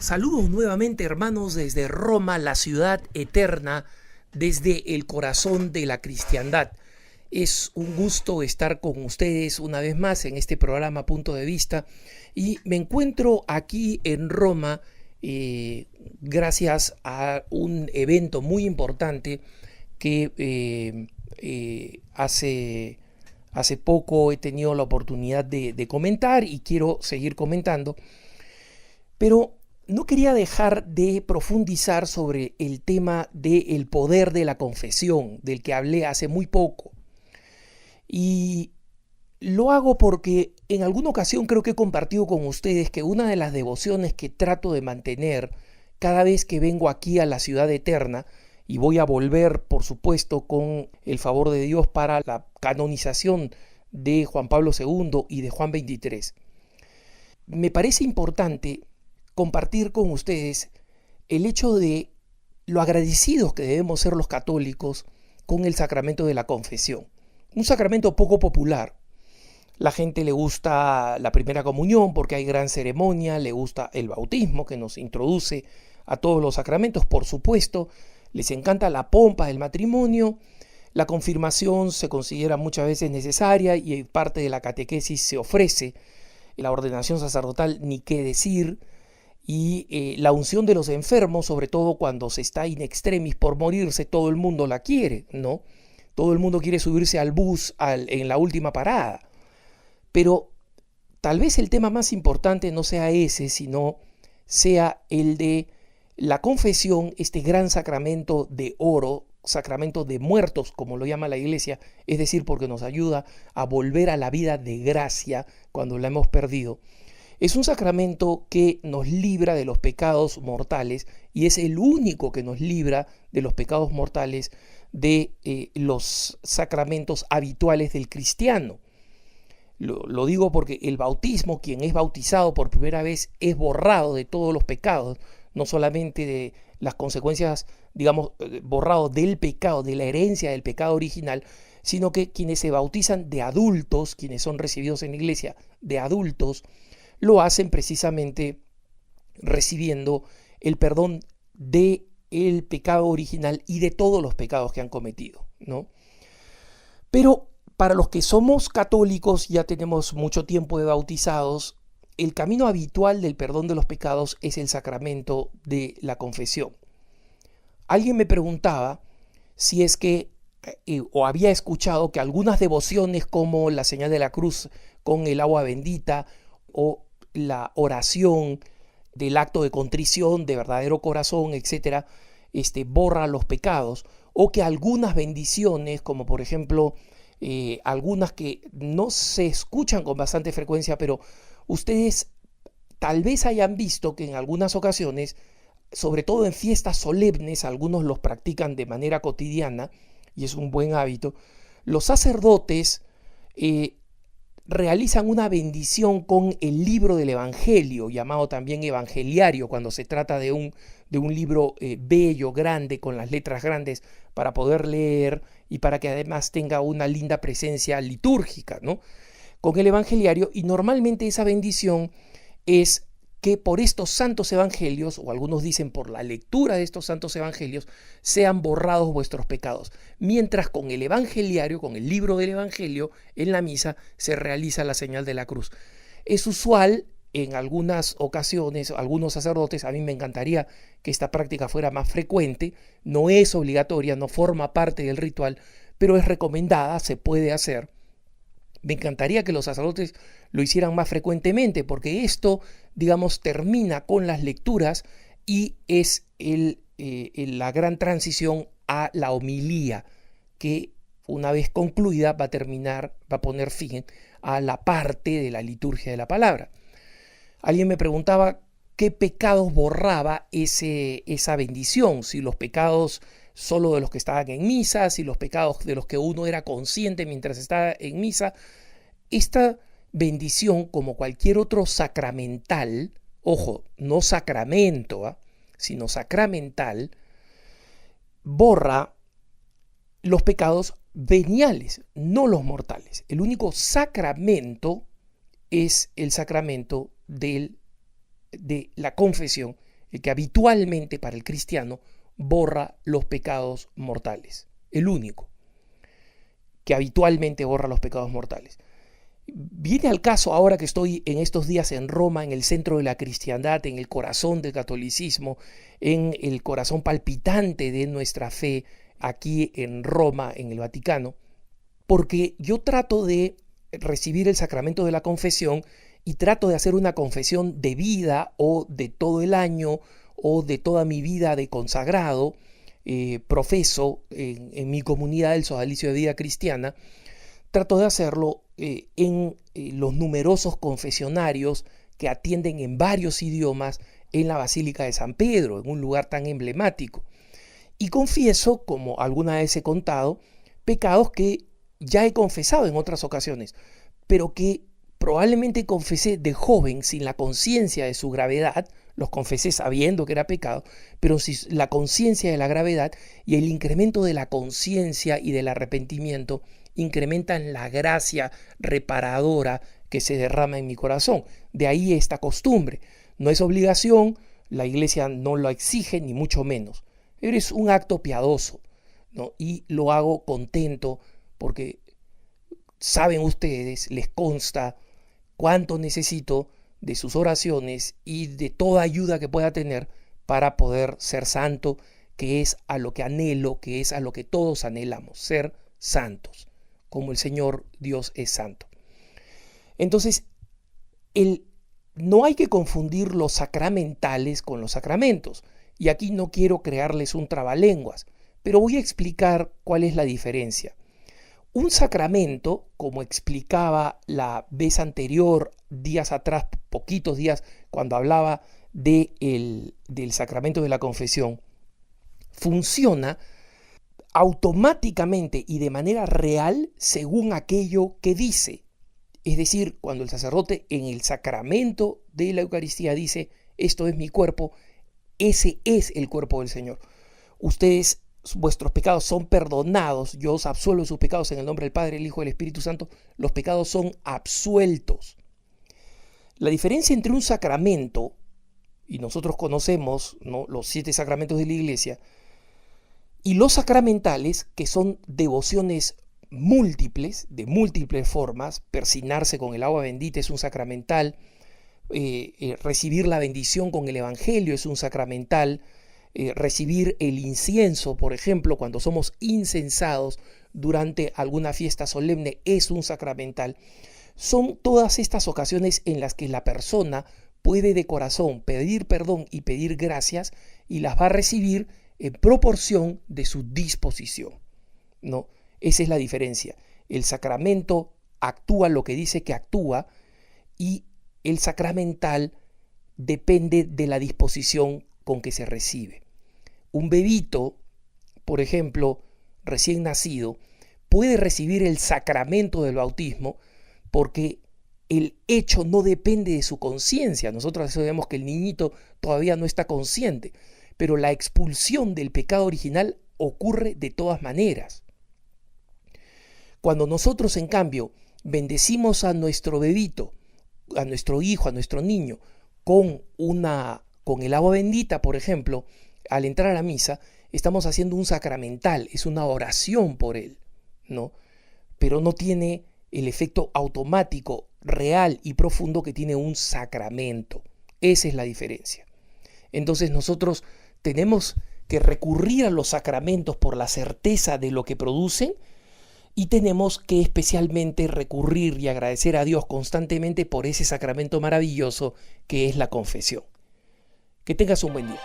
Saludos nuevamente, hermanos, desde Roma, la ciudad eterna, desde el corazón de la cristiandad. Es un gusto estar con ustedes una vez más en este programa Punto de Vista, y me encuentro aquí en Roma gracias a un evento muy importante que hace poco he tenido la oportunidad de comentar y quiero seguir comentando. Pero no quería dejar de profundizar sobre el tema del poder de la confesión, del que hablé hace muy poco. Y lo hago porque en alguna ocasión creo que he compartido con ustedes que una de las devociones que trato de mantener cada vez que vengo aquí a la ciudad eterna, y voy a volver, por supuesto, con el favor de Dios para la canonización de Juan Pablo II y de Juan XXIII, me parece importante compartir con ustedes el hecho de lo agradecidos que debemos ser los católicos con el sacramento de la confesión. Un sacramento poco popular. La gente le gusta la primera comunión porque hay gran ceremonia, le gusta el bautismo que nos introduce a todos los sacramentos, por supuesto, les encanta la pompa del matrimonio, la confirmación se considera muchas veces necesaria y parte de la catequesis se ofrece, la ordenación sacerdotal ni qué decir, y la unción de los enfermos, sobre todo cuando se está in extremis por morirse, todo el mundo la quiere, ¿no? Todo el mundo quiere subirse al bus en la última parada. Pero tal vez el tema más importante no sea ese, sino sea el de la confesión, este gran sacramento de oro, sacramento de muertos, como lo llama la Iglesia, es decir, porque nos ayuda a volver a la vida de gracia cuando la hemos perdido. Es un sacramento que nos libra de los pecados mortales y es el único que nos libra de los pecados mortales de los sacramentos habituales del cristiano. Lo digo porque el bautismo, quien es bautizado por primera vez, es borrado de todos los pecados, no solamente de las consecuencias, digamos, borrado del pecado, de la herencia del pecado original, sino que quienes se bautizan de adultos, quienes son recibidos en la iglesia de adultos, lo hacen precisamente recibiendo el perdón del pecado original y de todos los pecados que han cometido, ¿no? Pero para los que somos católicos, ya tenemos mucho tiempo de bautizados, el camino habitual del perdón de los pecados es el sacramento de la confesión. Alguien me preguntaba si es que, o había escuchado que algunas devociones como la señal de la cruz con el agua bendita o la oración del acto de contrición, de verdadero corazón, etcétera, borra los pecados, o que algunas bendiciones, como por ejemplo algunas que no se escuchan con bastante frecuencia, pero ustedes tal vez hayan visto que en algunas ocasiones, sobre todo en fiestas solemnes, algunos los practican de manera cotidiana, y es un buen hábito, los sacerdotes realizan una bendición con el libro del Evangelio, llamado también evangeliario, cuando se trata de un libro bello, grande, con las letras grandes, para poder leer y para que además tenga una linda presencia litúrgica, ¿no? Con el evangeliario, y normalmente esa bendición es que por estos santos evangelios, o algunos dicen por la lectura de estos santos evangelios, sean borrados vuestros pecados. Mientras con el evangeliario, con el libro del evangelio, en la misa se realiza la señal de la cruz. Es usual en algunas ocasiones, algunos sacerdotes, a mí me encantaría que esta práctica fuera más frecuente, no es obligatoria, no forma parte del ritual, pero es recomendada, se puede hacer. Me encantaría que los sacerdotes lo hicieran más frecuentemente, porque esto, digamos, termina con las lecturas y es la gran transición a la homilía, que una vez concluida va a poner fin a la parte de la liturgia de la palabra. Alguien me preguntaba qué pecados borraba esa bendición, si los pecados solo de los que estaban en misa, si los pecados de los que uno era consciente mientras estaba en misa. Esta bendición, como cualquier otro sacramental, ojo, no sacramento, sino sacramental, borra los pecados veniales, no los mortales. El único sacramento es el sacramento de la confesión, el que habitualmente para el cristiano borra los pecados mortales, el único que habitualmente borra los pecados mortales. Viene al caso ahora que estoy en estos días en Roma, en el centro de la cristiandad, en el corazón del catolicismo, en el corazón palpitante de nuestra fe aquí en Roma, en el Vaticano, porque yo trato de recibir el sacramento de la confesión y trato de hacer una confesión de vida o de todo el año o de toda mi vida de consagrado, profeso en mi comunidad del Sodalicio de Vida Cristiana. Trato de hacerlo en los numerosos confesionarios que atienden en varios idiomas en la Basílica de San Pedro, en un lugar tan emblemático. Y confieso, como alguna vez he contado, pecados que ya he confesado en otras ocasiones, pero que probablemente confesé de joven sin la conciencia de su gravedad. Los confesé sabiendo que era pecado, pero sin la conciencia de la gravedad, y el incremento de la conciencia y del arrepentimiento incrementan la gracia reparadora que se derrama en mi corazón. De ahí esta costumbre. No es obligación, la iglesia no lo exige, ni mucho menos. Pero es un acto piadoso, ¿no? Y lo hago contento porque saben ustedes, les consta cuánto necesito de sus oraciones y de toda ayuda que pueda tener para poder ser santo, que es a lo que anhelo, que es a lo que todos anhelamos, ser santos, como el Señor Dios es santo. Entonces, no hay que confundir los sacramentales con los sacramentos. Y aquí no quiero crearles un trabalenguas, pero voy a explicar cuál es la diferencia. Un sacramento, como explicaba la vez anterior, días atrás, poquitos días, cuando hablaba del sacramento de la confesión, funciona automáticamente y de manera real según aquello que dice. Es decir, cuando el sacerdote en el sacramento de la Eucaristía dice, esto es mi cuerpo, ese es el cuerpo del Señor. Ustedes, vuestros pecados son perdonados, yo os absuelvo sus pecados en el nombre del Padre, el Hijo y el Espíritu Santo, los pecados son absueltos. La diferencia entre un sacramento, y nosotros conocemos, ¿no?, los 7 sacramentos de la Iglesia, y los sacramentales, que son devociones múltiples, de múltiples formas. Persignarse con el agua bendita es un sacramental, recibir la bendición con el Evangelio es un sacramental, recibir el incienso, por ejemplo, cuando somos incensados durante alguna fiesta solemne, es un sacramental. Son todas estas ocasiones en las que la persona puede de corazón pedir perdón y pedir gracias, y las va a recibir en proporción de su disposición, ¿no? Esa es la diferencia. El sacramento actúa lo que dice que actúa, y el sacramental depende de la disposición con que se recibe. Un bebito, por ejemplo, recién nacido, puede recibir el sacramento del bautismo porque el hecho no depende de su conciencia. Nosotros sabemos que el niñito todavía no está consciente, pero la expulsión del pecado original ocurre de todas maneras. Cuando nosotros, en cambio, bendecimos a nuestro bebito, a nuestro hijo, a nuestro niño, con el agua bendita, por ejemplo, al entrar a la misa, estamos haciendo un sacramental, es una oración por él, ¿no? Pero no tiene el efecto automático, real y profundo que tiene un sacramento. Esa es la diferencia. Entonces nosotros tenemos que recurrir a los sacramentos por la certeza de lo que producen, y tenemos que especialmente recurrir y agradecer a Dios constantemente por ese sacramento maravilloso que es la confesión. Que tengas un buen día.